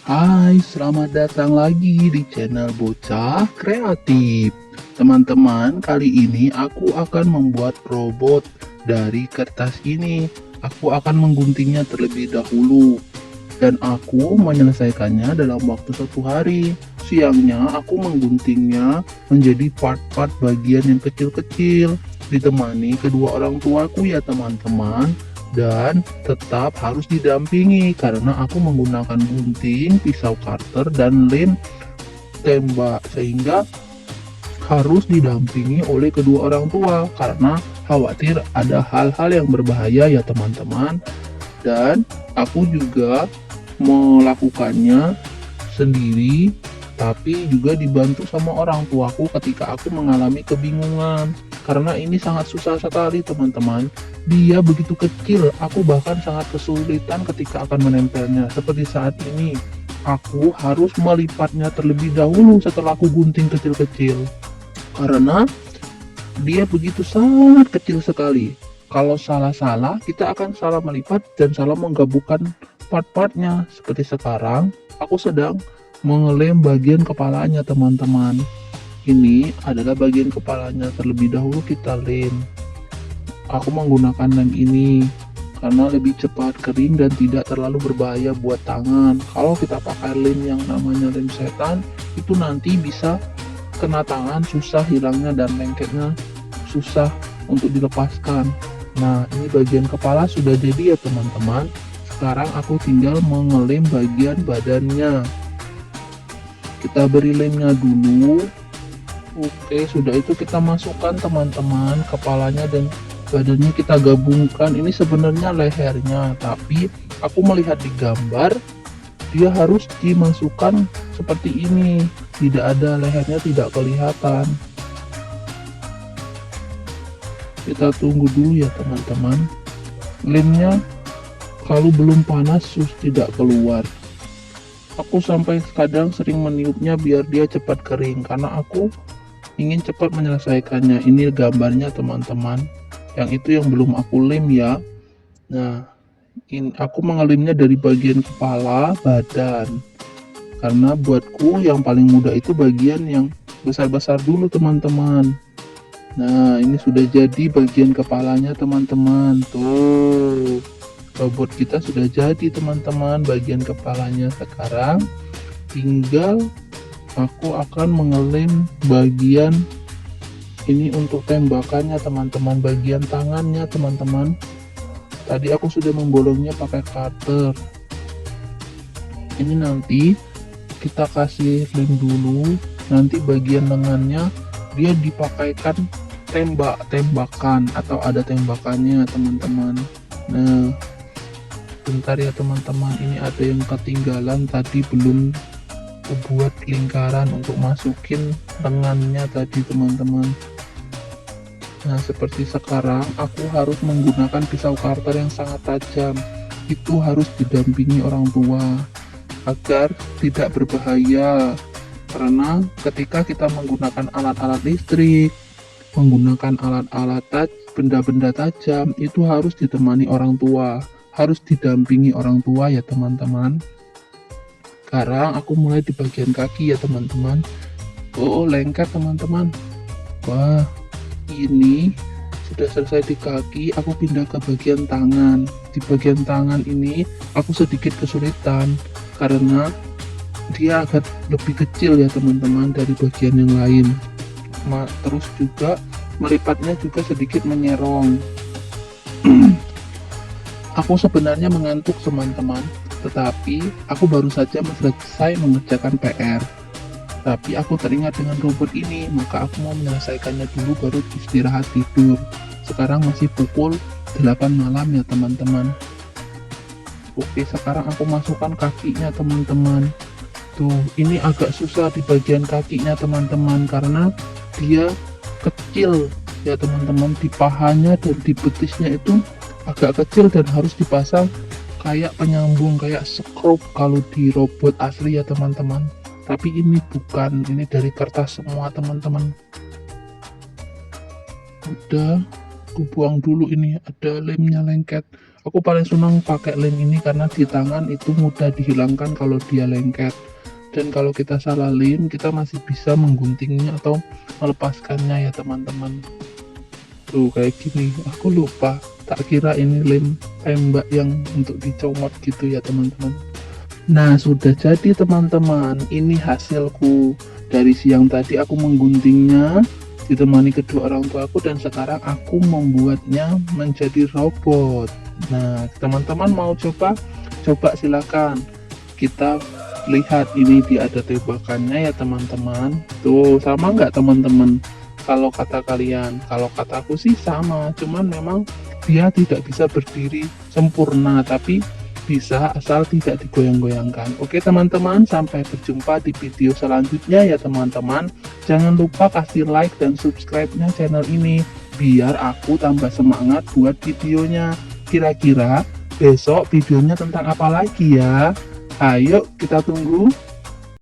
Hai, selamat datang lagi di channel Bocah Kreatif. Teman-teman, kali ini aku akan membuat robot dari kertas ini. Aku akan mengguntingnya terlebih dahulu dan aku menyelesaikannya dalam waktu 1 hari. Siangnya aku mengguntingnya menjadi part-part bagian yang kecil-kecil, ditemani kedua orang tuaku ya teman-teman, dan tetap harus didampingi karena aku menggunakan gunting, pisau cutter, dan lem tembak, sehingga harus didampingi oleh kedua orang tua karena khawatir ada hal-hal yang berbahaya ya teman-teman. Dan aku juga melakukannya sendiri, tapi juga dibantu sama orang tuaku ketika aku mengalami kebingungan. Karena ini sangat susah sekali teman-teman. Dia begitu kecil, aku bahkan sangat kesulitan ketika akan menempelnya. Seperti saat ini, aku harus melipatnya terlebih dahulu setelah aku gunting kecil-kecil. Karena dia begitu sangat kecil sekali. Kalau salah-salah, kita akan salah melipat dan salah menggabungkan part-partnya. Seperti sekarang, aku sedang mengelem bagian kepalanya teman-teman. Ini adalah bagian kepalanya, terlebih dahulu kita lem. Aku menggunakan lem ini karena lebih cepat kering dan tidak terlalu berbahaya buat tangan. Kalau kita pakai lem yang namanya lem setan, itu nanti bisa kena tangan, susah hilangnya, dan lengketnya susah untuk dilepaskan. Nah, ini bagian kepala sudah jadi ya teman-teman. Sekarang aku tinggal mengelem bagian badannya. Kita beri lemnya dulu. Oke, sudah itu kita masukkan teman-teman kepalanya dan badannya kita gabungkan. Ini sebenarnya lehernya, tapi aku melihat di gambar dia harus dimasukkan seperti ini. Tidak ada lehernya, tidak kelihatan. Kita tunggu dulu ya teman-teman. Lemnya kalau belum panas tidak keluar. Aku sampai kadang sering meniupnya biar dia cepat kering karena aku ingin cepat menyelesaikannya. Ini gambarnya teman-teman. Yang itu yang belum aku lem ya. Nah, ini aku mengelimnya dari bagian kepala, badan. Karena buatku yang paling mudah itu bagian yang besar-besar dulu teman-teman. Nah, ini sudah jadi bagian kepalanya teman-teman. Tuh, robot kita sudah jadi teman-teman, bagian kepalanya. Sekarang tinggal aku akan mengelem bagian ini untuk tembakannya teman-teman, bagian tangannya teman-teman. Tadi aku sudah membolongnya pakai cutter. Ini nanti kita kasih lem dulu, nanti bagian lengannya dia dipakaikan tembakan atau ada tembakannya teman-teman. Nah, bentar ya teman-teman, ini ada yang ketinggalan tadi, belum buat lingkaran untuk masukin lengannya tadi teman-teman. Nah, seperti sekarang aku harus menggunakan pisau cutter yang sangat tajam. Itu harus didampingi orang tua agar tidak berbahaya, karena ketika kita menggunakan alat-alat listrik, menggunakan alat-alat benda-benda tajam, itu harus ditemani orang tua, harus didampingi orang tua ya teman-teman. Sekarang aku mulai di bagian kaki ya teman-teman. Oh, lengket teman-teman. Wah, ini sudah selesai di kaki. Aku pindah ke bagian tangan. Di bagian tangan ini aku sedikit kesulitan karena dia agak lebih kecil ya teman-teman dari bagian yang lain. Terus juga melipatnya juga sedikit menyerong. Aku sebenarnya mengantuk teman-teman, tetapi aku baru saja selesai mengerjakan PR. Tapi aku teringat dengan robot ini, maka aku mau menyelesaikannya dulu baru istirahat tidur. Sekarang masih pukul 8 malam ya teman-teman. Oke, sekarang aku masukkan kakinya teman-teman. Tuh, ini agak susah di bagian kakinya teman-teman karena dia kecil ya teman-teman. Di pahanya dan di betisnya itu agak kecil dan harus dipasang kayak penyambung, kayak skrup kalau di robot asli ya teman-teman. Tapi ini bukan, ini dari kertas semua teman-teman. Udah, aku buang dulu, ini ada lemnya lengket. Aku paling senang pakai lem ini karena di tangan itu mudah dihilangkan kalau dia lengket. Dan kalau kita salah lem, kita masih bisa mengguntingnya atau melepaskannya ya teman-teman. Tuh kayak gini, aku lupa. Tak kira ini lem tembak yang untuk dicomot gitu ya teman-teman. Nah, sudah jadi teman-teman, ini hasilku. Dari siang tadi aku mengguntingnya, ditemani kedua orang tuaku, dan sekarang aku membuatnya menjadi robot. Nah, teman-teman mau coba? Coba silakan. Kita lihat ini dia ada tembakannya ya teman-teman. Tuh, sama nggak teman-teman? Kalau kata kalian, kalau kataku sih sama, cuman memang dia tidak bisa berdiri sempurna, tapi bisa asal tidak digoyang-goyangkan. Oke teman-teman, sampai berjumpa di video selanjutnya ya teman-teman. Jangan lupa kasih like dan subscribe-nya channel ini, biar aku tambah semangat buat videonya. Kira-kira besok videonya tentang apa lagi ya? Ayo kita tunggu.